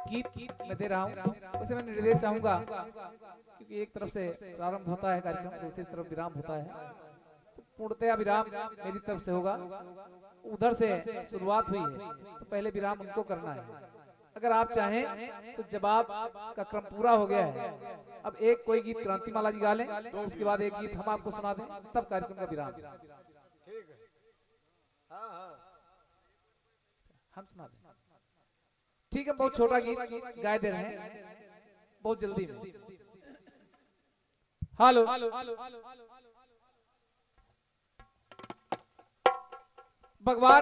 गीत मैं दे रहा हूँ, उसे मैं निर्देश चाहूंगा क्योंकि एक तरफ से प्रारंभ होता है कार्यक्रम, दूसरी तरफ विराम होता है, तो पूर्णतया विराम मेरी तरफ से होगा। उधर से शुरुआत हुई है तो पहले विराम उनको करना है। अगर आप चाहें तो जवाब का क्रम पूरा हो गया है, अब एक कोई गीत क्रांतिमाला जी गा लें, उसके बाद एक गीत हम आपको सुना दें, तब कार्यक्रम का विराम। ठीक है, हम सुना दें। ठीक है, बहुत छोटा गीत गाए दे रहे हैं, बहुत जल्दी में। हेलो, भगवान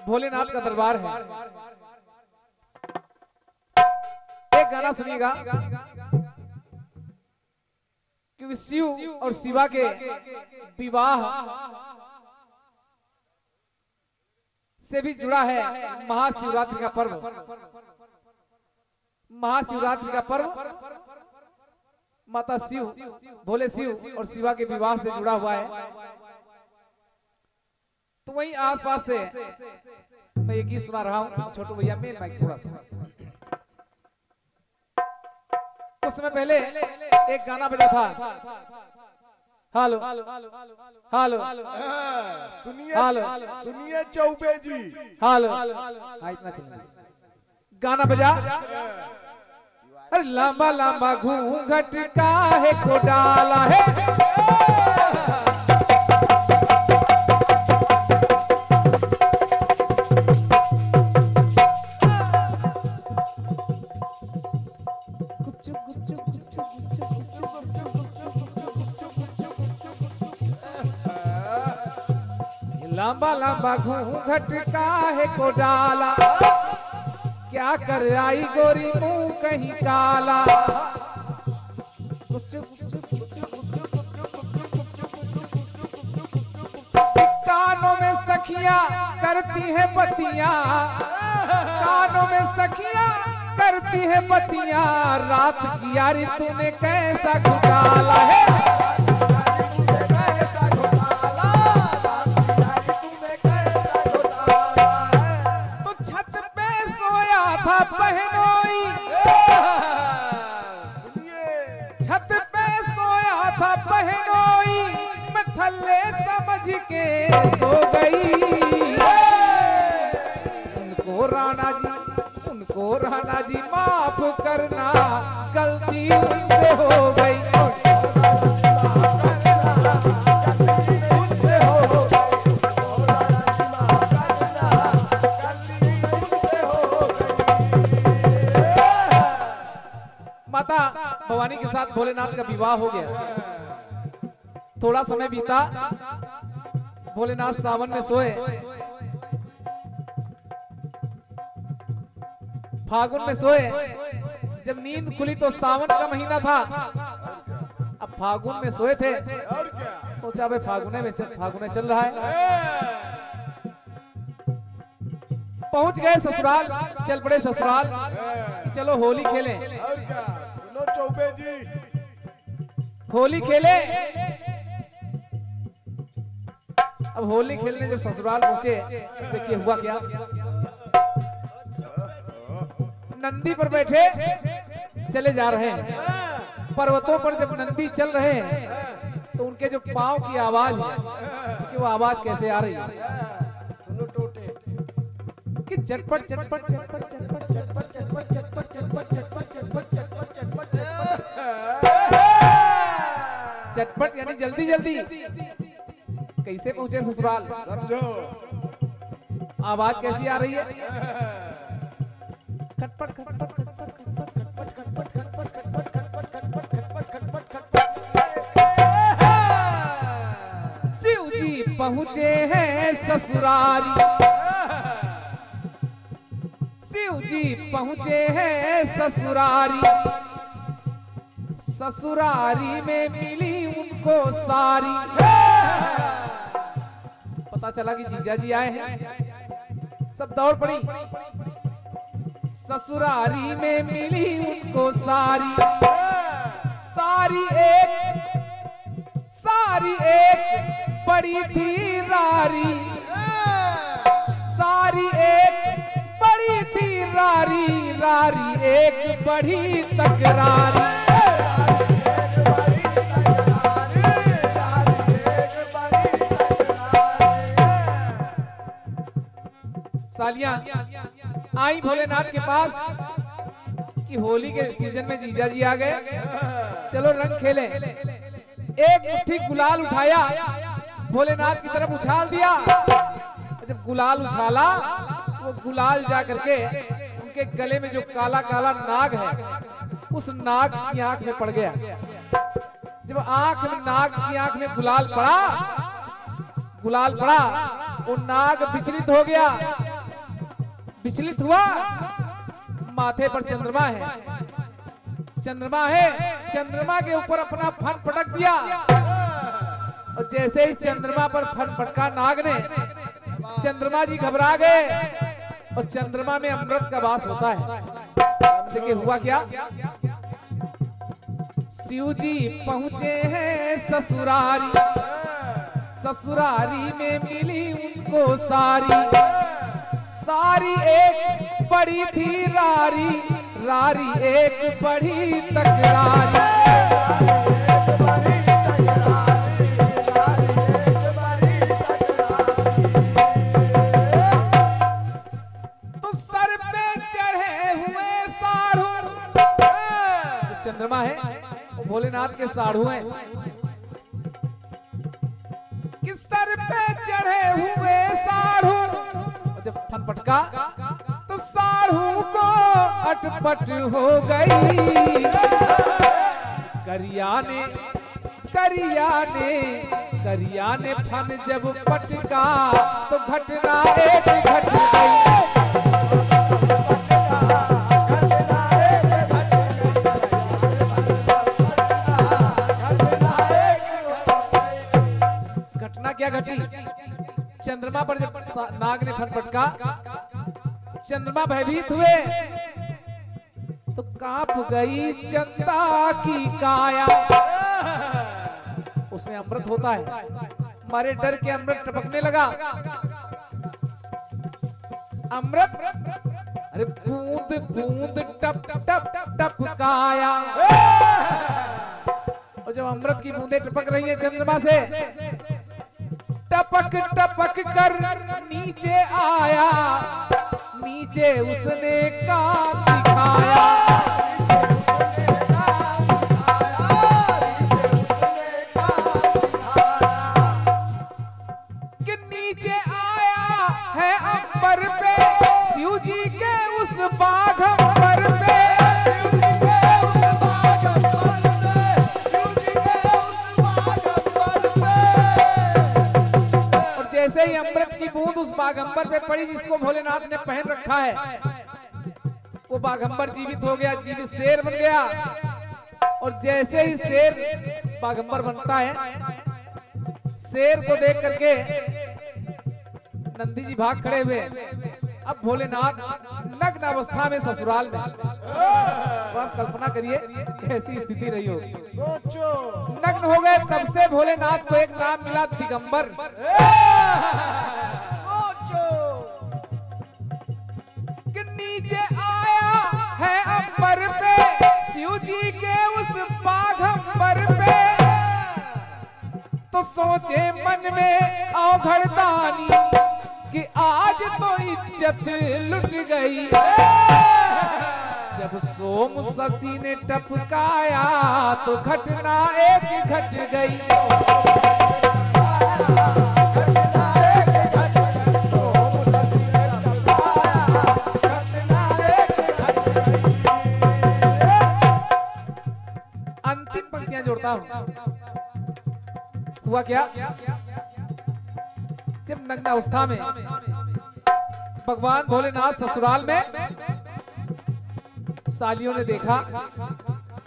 भोलेनाथ का दरबार है। एक गाना सुनिएगा, क्योंकि शिव और शिवा के विवाह से भी जुड़ा है महाशिवरात्रि का पर्व। महाशिवरात्रि का पर्व माता शिव, भोले शिव और शिवा के विवाह से जुड़ा हुआ है। तो वहीं आसपास से मैं ये गीत सुना रहा हूँ। छोटू भैया मेन माइक थोड़ा सा। कुछ समय पहले एक गाना बजा था, हेलो हेलो सुनिए चौबे जी, हेलो, इतना चलना। गाना बजा, अरे लंबा लंबा घूंघट काहे को डाला है, लंबा लंबा घूंघट काहे को डाला, क्या कर आई गोरी मुंह कहीं काला। कानों में सखियां करती है बतियां, कानों में सखियां करती है बतियां, रात की यारी तूने कैसा घुटाला है। बहनोई छत पे सोया था बहनोई, मैं थल्ले समझ के सो गई। उनको राणा जी माफ करना, गलती उनसे हो गई। माता भवानी के साथ भोलेनाथ का विवाह हो गया। थोड़ा समय बीता, भोलेनाथ सावन में सोए, फागुन में सोए। जब नींद खुली तो सावन का महीना था, अब फागुन में सोए थे, सोचा भाई फागुने चल रहा है। पहुंच गए ससुराल, चल पड़े ससुराल, चलो होली खेलें। चौबे जी होली खेले। अब होली खेलने जब ससुराल पहुंचे, देखिए हुआ क्या। नंदी पर बैठे चले जा रहे हैं। पर्वतों पर जब नंदी चल रहे हैं तो उनके जो पांव की आवाज है, कि वो आवाज कैसे आ रही है, सुनो टोटे कि चटपट चटपट चटपट चटपट चटपट चटपट चटपट चटपट चटपट चटपट चटपट चटपट चटपट, यानी जल्दी जल्दी। कैसे पहुंचे ससुराल, समझो आवाज कैसी आ रही है, खटपट खटपट खटपट खटपट खटपट खटपट खटपट खटपट खटपट खटपट खटपट खटपट। शिव जी पहुंचे हैं ससुरारी, शिव जी पहुंचे हैं ससुरारी। ससुरारी में मिली उनको सारी, पता चला कि जीजा जी आए हैं, सब दौड़ पड़ी। ससुरारी में मिली उनको सारी, सारी एक बड़ी थी रारी। रारी एक बड़ी तकरारी। सालियां आई भोलेनाथ के पास कि होली के सीजन में जीजा जी आ गए, चलो रंग खेले। एक मुट्ठी गुलाल उठाया, भोलेनाथ की तरफ उछाल दिया। जब गुलाल उछाला, वो गुलाल जा करके उनके गले में जो काला काला नाग है, उस नाग की आंख में पड़ गया। जब आंख में नाग की आंख में गुलाल पड़ा, वो नाग विचलित हो गया। विचलित हुआ, माथे पर चंद्रमा है, चंद्रमा के ऊपर अपना फन पटक दिया। और जैसे ही चंद्रमा पर फन पटका नाग ने, चंद्रमा जी घबरा गए। और चंद्रमा में अमृत का वास होता है। देखिए हुआ क्या, शिव जी पहुंचे हैं ससुरारी, ससुरारी में मिली उनको सारी एक बड़ी थी रारी एक बड़ी तकरारी। तो सर पे चढ़े हुए साढ़ू, चंद्रमा है वो भोलेनाथ के साढ़ू हैं, कि सर पे चढ़े हुए साढ़ू। जब फन पटका तो साढ़ू को अटपट हो गई। करिया ने फन जब पटका तो घटना एक घट गई। घटना क्या घटी, चंद्रमा पर जब नाग ने फन पटका, चंद्रमा भयभीत हुए तो कांप गई चंदा की काया। उसमें अमृत होता है, हमारे डर के अमृत टपकने लगा। अमृत, अरे बूंद बूंद टप टप टपकाया। और जब अमृत की बूंदें टपक रही है चंद्रमा से, टपक टपक कर नीचे आया, नीचे उसने काम दिखाया। कि नीचे आया है अंबर पे, शिव जी के उस बाघंबर पे। जैसे ही अमृत की बूंद उस बाघंबर पे पड़ी जिसको भोलेनाथ ने पहन रखा है, वो बाघंबर जीवित हो गया, जीवित शेर बन गया। और जैसे ही शेर बाघंबर बनता है, शेर को देख करके नंदी जी भाग खड़े हुए। अब भोलेनाथ नग्न अवस्था में ससुराल में, तो आप कल्पना करिए कैसी स्थिति रही होगी। नग्न हो गए। तब से भोलेनाथ को एक नाम मिला, दिगंबर। कि नीचे आया है अंबर पे, शिव जी के उस बाघंबर पे। तो सोचे मन में औघड़दानी कि आज तो इज्जत लुट गई। जब सोम शशि ने टपकाया तो घटना एक घट गई। अंतिम पंक्तियां जोड़ता हूं। हुआ क्या, जब नग्न अवस्था में भगवान भोलेनाथ ससुराल में, सालियों ने देखा,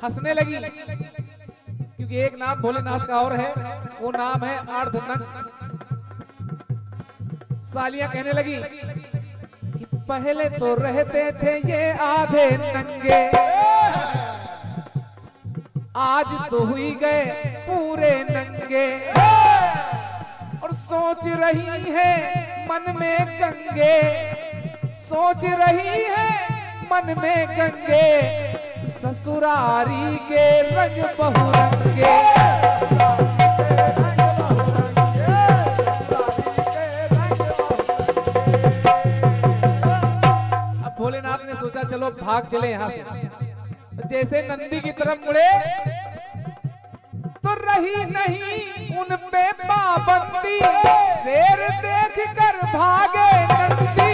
हंसने लगी। क्योंकि एक नाम भोलेनाथ का और है, वो नाम है अर्धनग्न। सालियां कहने लगी कि पहले तो रहते थे ये आधे नंगे, आज तो हुई गए पूरे नंगे। और सोच रही है मन में गंगे, सोच रही है मन में गंगे ससुरारी के रंग बहुरंगे। अब भोलेनाथ ने सोचा चलो भाग चले यहाँ से। जैसे नंदी की तरफ मुड़े तो रही नहीं उन पे पाबंदी, शेर देख कर भागे नंदी।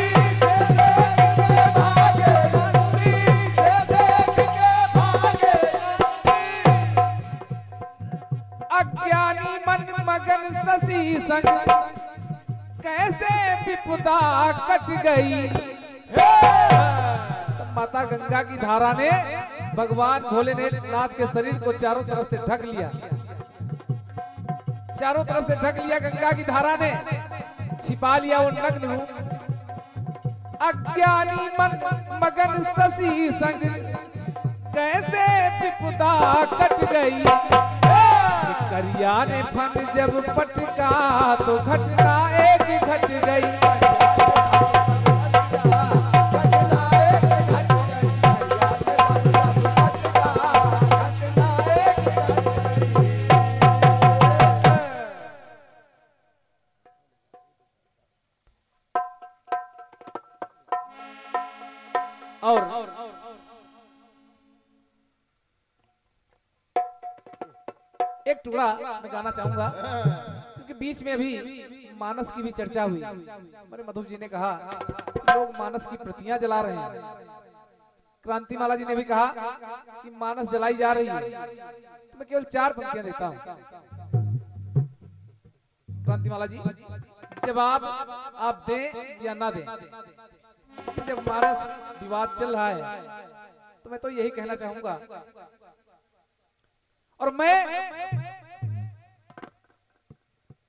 अज्ञानी मन मगन शशि संग, कैसे विपदा कट गई। तो माता गंगा की धारा ने भगवान भोलेनाथ के शरीर को चारों तरफ से ढक लिया, चारों तरफ से ढक लिया गंगा की धारा ने, छिपा लिया वो नग्न रूप। अज्ञानी मन मगन शशि संग, कैसे विपदा कट गई। करिया ने फन जब पटका तो घटना एक घट गई। और एक टुकड़ा मैं गाना चाहूंगा, क्योंकि बीच में अभी मानस की भी चर्चा हुई। हमारे मधु जी ने कहा लोग मानस की प्रतियां जला रहे हैं, क्रांतिमाला जी ने भी कहा कि मानस जलाई जा रही है। तो मैं केवल 4 पंक्तियां देता हूं। क्रांतिमाला जी जवाब आप दें या ना दें। जब मानस विवाद चल रहा है तो मैं तो यही कहना चाहूंगा, और मैं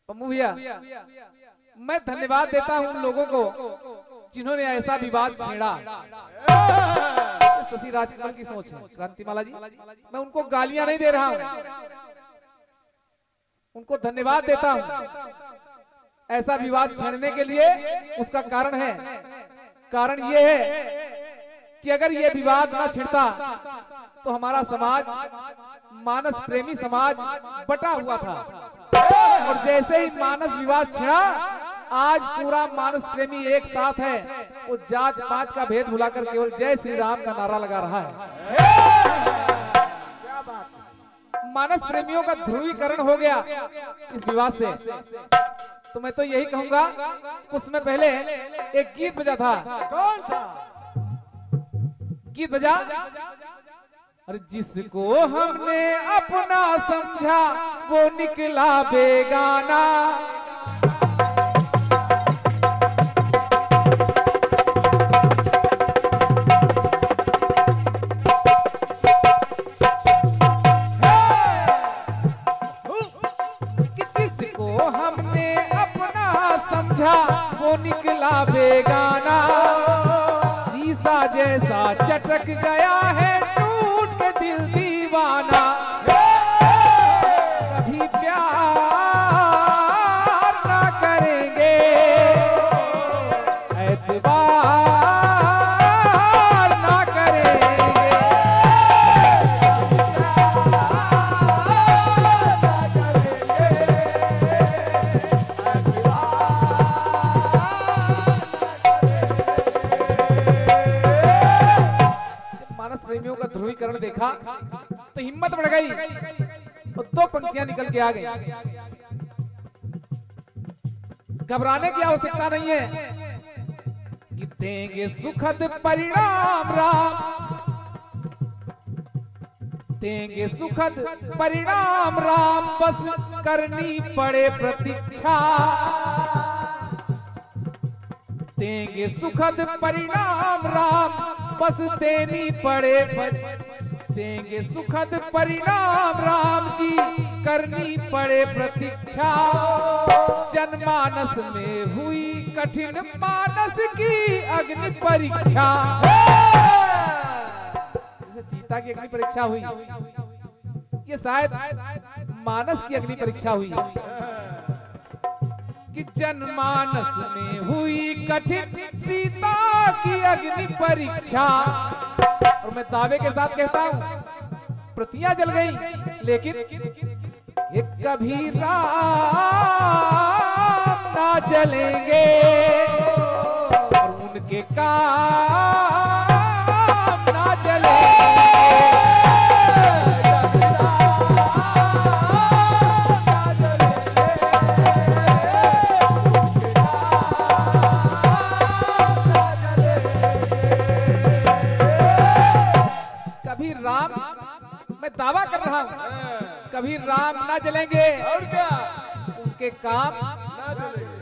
पम्मू भैया मैं धन्यवाद देता हूं उन लोगों को जिन्होंने ऐसा विवाद छेड़ा। शशि राजकमल की सोच है क्रांतिमाला जी, मैं उनको गालियां नहीं दे रहा हूं, उनको धन्यवाद देता हूं। ऐसा विवाद छेड़ने के लिए उसका कारण है, कारण ये है कि अगर ये विवाद ना छिड़ता तो हमारा समाज मानस प्रेमी समाज बटा हुआ था, और जैसे ही मानस विवाद छिड़ा आज पूरा मानस प्रेमी एक साथ है। वो जात पात का भेद भुलाकर केवल जय श्री राम का नारा लगा रहा है। मानस प्रेमियों का ध्रुवीकरण हो गया इस विवाद से। तो मैं तो यही कहूंगा, उसमें पहले एक गीत बजा था। कौन सा गीत बजा? अरे जिसको हमने अपना समझा वो निकला बेगाना। वो निकला बेगाना, शीशा जैसा चटक गया है टूट के दिल दीवाना। कभी प्यार ना करेंगे, एतबार ना करेंगे। प्रेमियों का ध्रुवीकरण देखा तो हिम्मत बढ़ गई और 2 पंक्तियां निकल के आ गई। घबराने की आवश्यकता नहीं है कि देंगे सुखद परिणाम राम, देंगे सुखद परिणाम राम, बस करनी पड़े प्रतीक्षा। देंगे सुखद परिणाम राम, बस देनी पड़े, देंगे सुखद परिणाम राम जी, करनी पड़े प्रतीक्षा। जनमानस में हुई कठिन मानस की अग्नि परीक्षा। जैसे सीता की अग्नि परीक्षा हुई, ये शायद मानस की अग्नि परीक्षा हुई कि जनमानस में हुई कठिन सीता की अग्नि परीक्षा। और मैं दावे के साथ कहता हूं प्रतियां जल गई, लेकिन ये कभी राम ना जलेंगे और उनके काम ना जलेंगे। कभी राम, मैं दावा कर रहा हूं कभी राम ना जलेंगे और क्या उनके काम ना चलेंगे।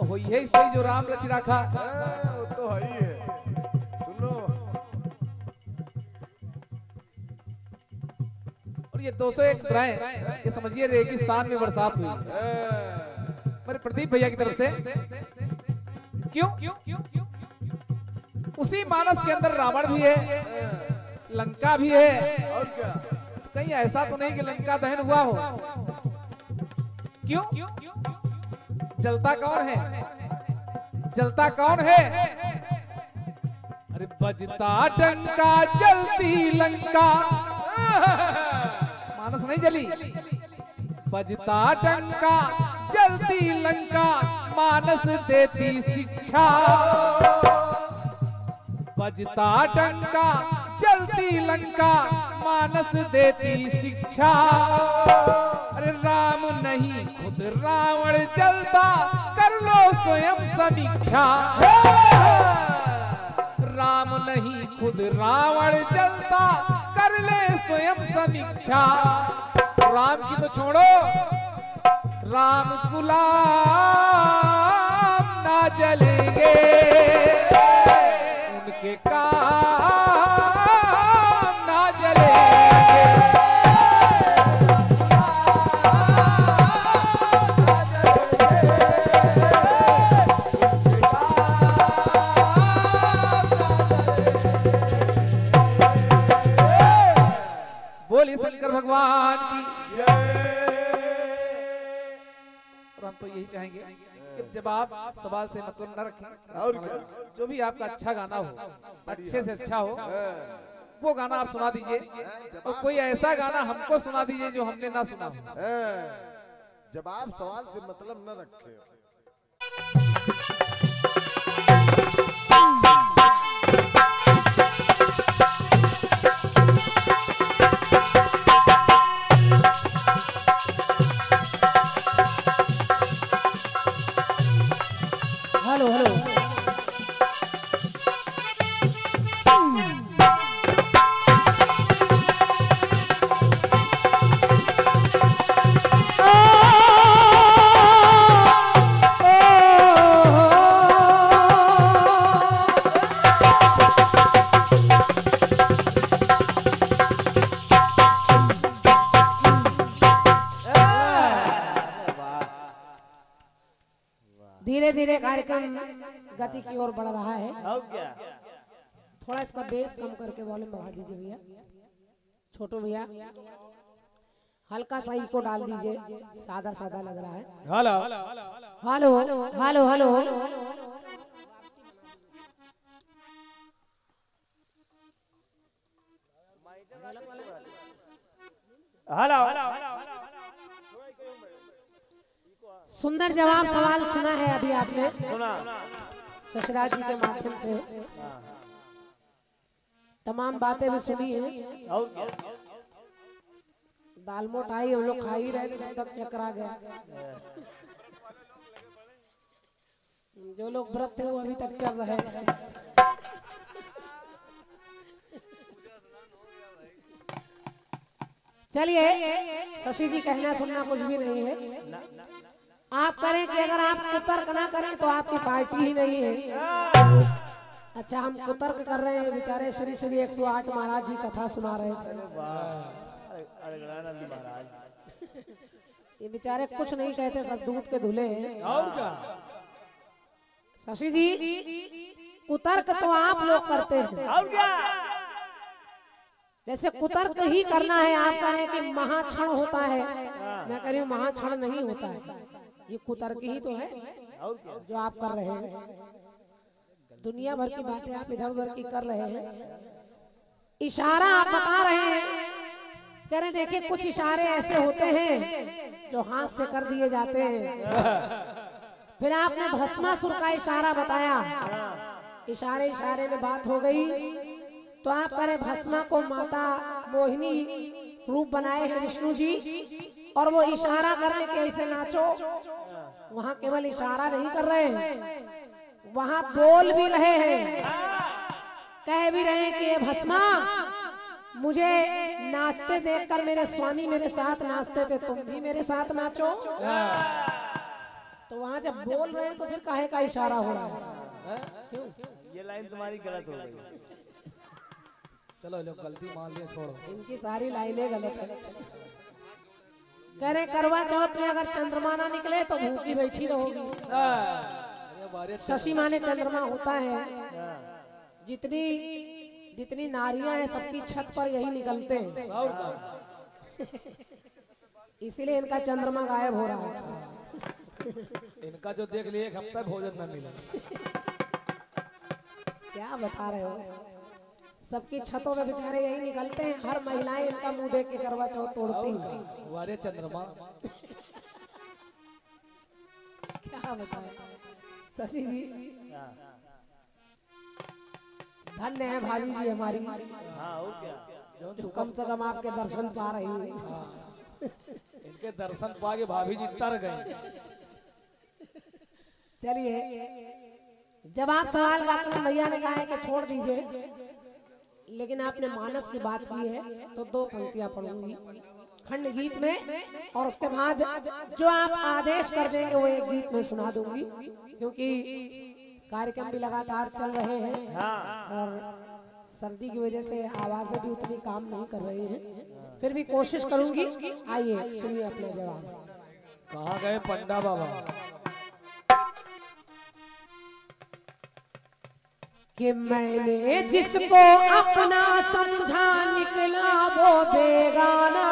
हो, यही सही जो राम रच रखा। वो तो है ही है। सुनो और ये 201 ग्राम ये समझिए रेगिस्तान में बरसात हुई मेरे प्रदीप भैया की तरफ से। क्यों? उसी मानस के अंदर रावण भी है, लंका भी है। और क्या कहीं ऐसा तो नहीं कि लंका दहन हुआ हो? क्यों? जलता कौन है? जलता कौन है? अरे बजता डंका जलती लंका। मानस नहीं जली, बजता डंका जलती लंका, मानस देती शिक्षा। बजता डंका जलती लंका, मानस देती शिक्षा। अरे राम नहीं खुद रावण जलता, कर लो स्वयं समीक्षा। राम नहीं खुद रावण जलता, कर ले स्वयं समीक्षा। राम की तो छोड़ो, राम गुलाम ना जलेंगे उनके काम ना जलेंगे। बोलिए शंकर भगवान की। और हम तो यही चाहेंगे कि जब आप सवाल से मतलब न रखें, और क्या जो भी आपका अच्छा गाना हो, अच्छे से अच्छा हो, वो गाना आप सुना दीजिए। और कोई ऐसा गाना हमको सुना दीजिए जो हमने ना सुना हो। जब आप सवाल से मतलब न रखे। हेलो हेलो धीरे धीरे कार्यक्रम गति की ओर बढ़ रहा है। थोड़ा इसका बेस कम करके वॉल्यूम बढ़ा दीजिए भैया, छोटू भैया। हल्का सा इको डाल दीजिए, सादा सादा लग रहा है। हेलो हेलो हेलो हेलो सुंदर जवाब सवाल सुना है अभी आपने, ससुराल जी के माध्यम से तमाम बातें भी सुनी है। दाल मोट आई, हम लोग खा ही रहे थे तब तक चक्कर आ गया। जो लोग व्रत थे वो अभी तक चल रहे हैं। चलिए, शशि जी कहना सुनना कुछ भी नहीं है। आप करें कि अगर आप कुतर्क ना करें तो आपकी पार्टी ही नहीं है। अच्छा, हम कुतर्क कर रहे हैं, बेचारे श्री श्री 108 महाराज जी कथा सुना रहे थे। ये बेचारे कुछ नहीं कहते, सब दूध के धुले हैं। शशि जी, कुतर्क तो आप लोग करते हैं, जैसे कुतर्क ही करना है। आप कहें कि महाक्षण होता है, मैं कह रही हूँ महाक्षण नहीं होता है, ये कुतर्क ही तो है जो आप कर रहे हैं। दुनिया भर की बातें आप इधर उधर की कर रहे हैं, इशारा आप बता रहे हैं, कह रहे देखिए कुछ इशारे ऐसे होते हैं जो हाथ से कर दिए जाते हैं। फिर आपने भस्मासुर का इशारा बताया, इशारे इशारे में बात हो गई, तो आप कह रहे भस्मा को माता मोहिनी रूप बनाए हैं विष्णु जी, और वो इशारा करने के ऐसे नाचो। वहाँ केवल इशारा नहीं कर रहे हैं, वहाँ बोल भी रहे हैं, कह भी रहे हैं कि ये भस्मा मुझे नाचते देखकर मेरे स्वामी मेरे साथ नाचते थे, तुम भी मेरे साथ नाचो। तो वहाँ जब बोल रहे हैं तो फिर काहे का इशारा हो रहा है? क्यों? ये लाइन तुम्हारी गलत हो गई। चलो लोग गलती मान लिया, छोड़ो। इनकी सारी लाइनें गलत है। कह रहे करवा चौथ में अगर चंद्रमा ना निकले तो भूखी बैठी रहोगी। शशि माने चंद्रमा होता है, जितनी जितनी नारियां हैं सबकी छत पर यही निकलते हैं, इसीलिए इनका चंद्रमा गायब हो रहा है। इनका जो देख लिए एक हफ्ता भोजन न मिला। क्या बता रहे हो? सबकी छतों में बेचारे यही निकलते हैं, हर महिलाएं इनका मुंह देख के करवा चौथ तोड़ती हैं। वारे चंद्रमा क्या बताएं शशि जी, धन्य है भाभी जी हमारी, हाँ और क्या, जो कम से कम आपके दर्शन पा रही है। इनके दर्शन पाके भाभी जी तर गए। चलिए, जब आप सवाल का भैया ने कहा है कि छोड़ दीजिए, लेकिन आपने मानस की बात की है तो दो पंक्तियां पढ़ूंगी खंड गीत में, और उसके बाद जो आप आदेश कर देंगे वो एक गीत में सुना दूंगी, क्योंकि कार्यक्रम भी लगातार चल रहे हैं और सर्दी की वजह से आवाजें भी उतनी काम नहीं कर रही हैं, फिर भी कोशिश करूंगी। आइए सुनिए अपने जवाब। कहाँ गए पंडा बाबा? कि मैंने जिसको अपना समझा निकला वो बेगाना,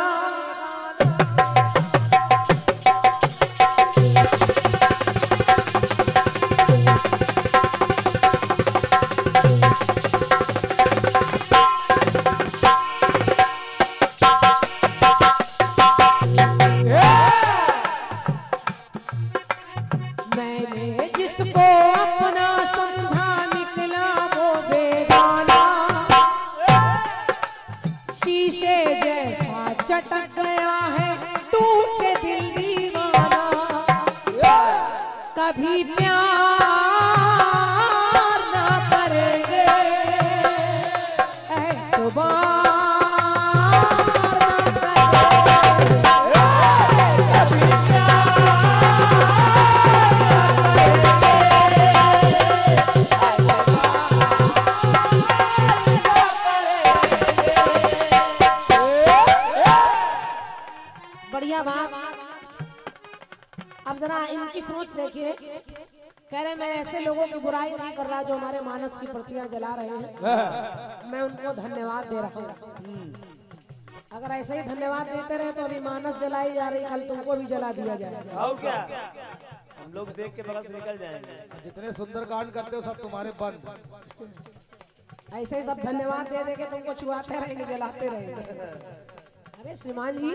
मैंने जिसको अपना समझा निकला वो बेगाना, शीशे जैसा चटक गया है टूट के दिल दीवाना, कभी प्यार ना करेंगे एतबार बढ़िया बात। अब जरा इनकी सोच देखिए, कह रहे मैं ऐसे लोगों की बुराई नहीं कर रहा जो हमारे मानस की प्रतियां जला रहे हैं, मैं उनको धन्यवाद दे रहा हूँ। अगर ऐसे ही धन्यवाद देते रहे तो अभी मानस जलाई जा रही, कल तुमको भी जला दिया जाएगा। और क्या, हम लोग देख के बगल से निकल जाएंगे। जितने सुंदर कांड करते हो सब तुम्हारे बंद। ऐसे ही सब धन्यवाद दे देंगे, तुमको छुआते रहेंगे, जलाते रहेंगे। अरे श्रीमान जी,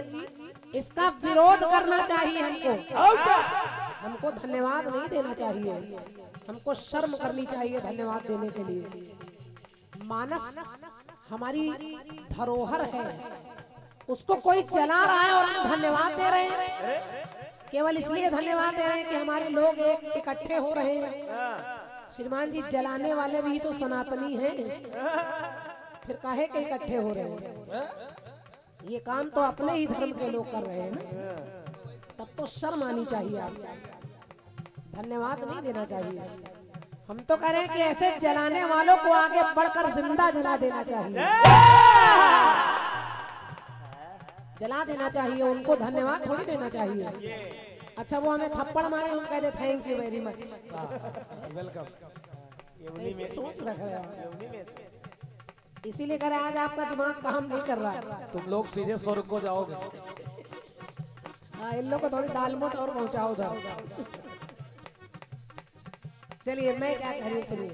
इसका विरोध करना चाहिए हमको, हमको धन्यवाद नहीं देना चाहिए, हमको शर्म करनी चाहिए धन्यवाद देने के लिए। मानस हमारी धरोहर है, उसको कोई जला रहा है और हम धन्यवाद दे रहे हैं, केवल इसलिए धन्यवाद दे रहे हैं कि हमारे लोग एक इकट्ठे हो रहे हैं। श्रीमान जी, जलाने वाले भी तो सनातनी हैं, फिर काहे के इकट्ठे हो रहे हैं? ये काम तो अपने ही धर्म के लोग कर रहे हैं ना, तब तो शर्म आनी चाहिए। आप धन्यवाद नहीं देना चाहिए। हम तो कह रहे हैं कि ऐसे जलाने वालों को आगे बढ़कर जिंदा जला देना चाहिए, जला देना चाहिए, उनको धन्यवाद थोड़ी देना चाहिए। अच्छा, वो हमें थप्पड़ मारे, हम कह दे thank you very much, welcome. सोच रखे हैं। इसीलिए कह रहे आज आपका दिमाग काम नहीं कर रहा है। तुम लोग सीधे स्वर्ग को जाओगे। हाँ, इन लोग को थोड़ी दाल मोट और पहुंचाओ उधर। चलिए मैं क्या कह रही हूँ सुनिए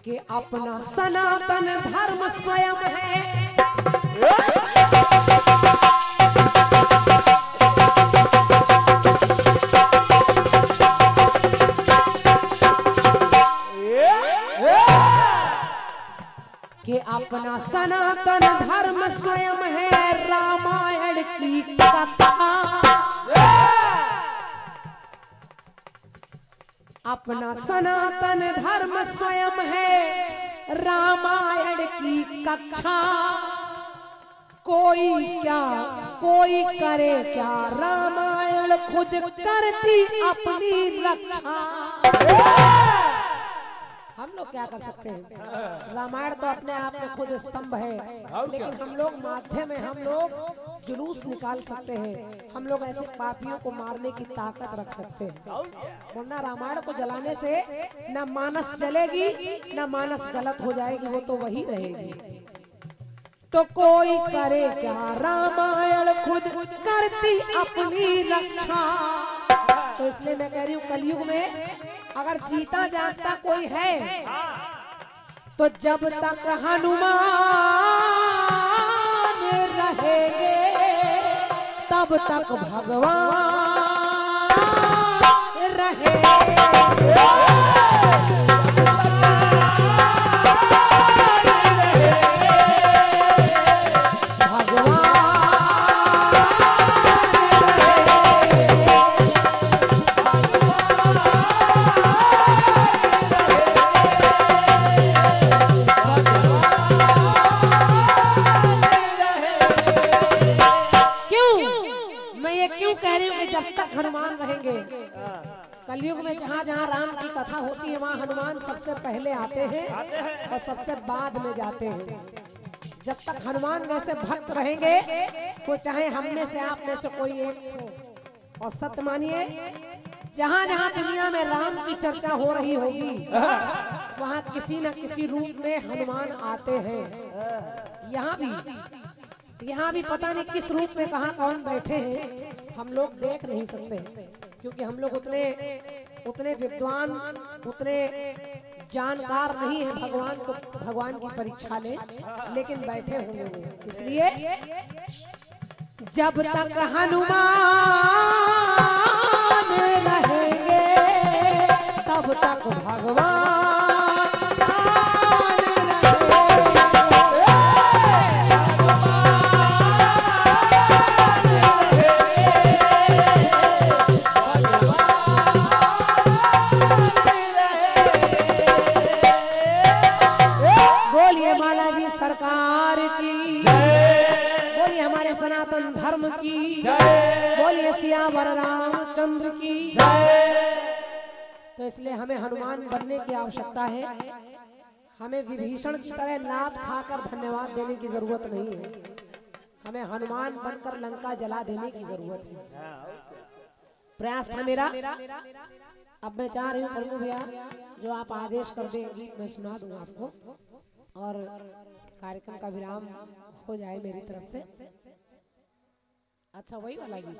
कि अपना सनातन धर्म स्वयं है। कि अपना सनातन धर्म स्वयं है रामायण की कथा। अपना सनातन धर्म स्वयं है रामायण की कक्षा। कोई क्या कोई करे क्या रामायण खुद करती अपनी रक्षा। हम लोग क्या कर सकते हैं? रामायण तो अपने आप में खुद स्तंभ है, लेकिन हम लोग माध्यम में हम लोग जुलूस निकाल सकते हैं। हम लोग ऐसे पापियों को मारने की ताकत रख सकते हैं। वरना रामायण को जलाने से न मानस जलेगी न मानस गलत हो जाएगी, वो तो वही रहेगी। तो कोई करे क्या रामायण खुद करती अपनी रक्षा। तो इसलिए मैं कह रही हूँ कलयुग में अगर जीता जागता कोई है तो जब तक हनुमान रहेंगे तब तक भगवान रहेंगे। जब तक हनुमान रहेंगे, कलयुग में जहाँ जहाँ राम की कथा होती है वहाँ हनुमान सबसे पहले आते हैं और सबसे बाद में जाते हैं। जब तक हनुमान जैसे भक्त रहेंगे तो चाहे हम में से आप में से कोई एक हो। और सत्य मानिए जहाँ जहाँ दुनिया में राम की चर्चा हो रही होगी वहाँ किसी न किसी रूप में हनुमान आते हैं। यहाँ भी पता नहीं किस रूप में कहाँ कौन बैठे हैं हम लोग देख नहीं सकते, क्योंकि हम लोग उतने विद्वान उतने जानकार नहीं है भगवान की परीक्षा ले, लेकिन बैठे होंगे। इसलिए जब तक हनुमान रहेंगे तब तक भगवान सरकार की बोलिए, हमारे सनातन धर्म की बोलिए, सियावर रामचंद्र की। तो इसलिए हमें हनुमान बनने की आवश्यकता है। हमें विभीषण की तरह लात खाकर धन्यवाद देने की जरूरत नहीं है। हमें हनुमान बनकर लंका जला देने की जरूरत है। प्रयास था मेरा। अब मैं चाह रही हूँ प्रभु भैया जो आप आदेश कर देंगी मैं सुना दूंगा आपको और कार्यक्रम का विराम हो जाए मेरी तरफ से। अच्छा वही वाला गीत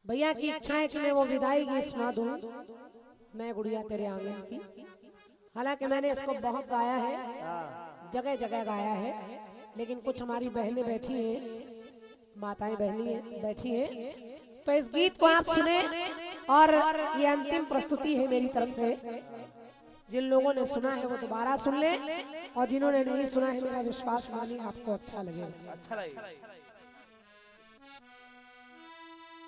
भैया की इच्छा है कि मैं वो विदाई गीत सुना दूं, मैं गुड़िया तेरे आंगन की। हालांकि मैंने इसको बहुत गाया है, जगह जगह गाया है, लेकिन कुछ हमारी बहनें बैठी हैं, माताएं बहनें बैठी हैं, तो इस गीत को आप सुने और ये अंतिम प्रस्तुति है मेरी तरफ से। जिन लोगों ने सुना है वो दोबारा सुन ले और जिन्होंने नहीं सुना है मेरा विश्वास मानिए आपको अच्छा लगेगा।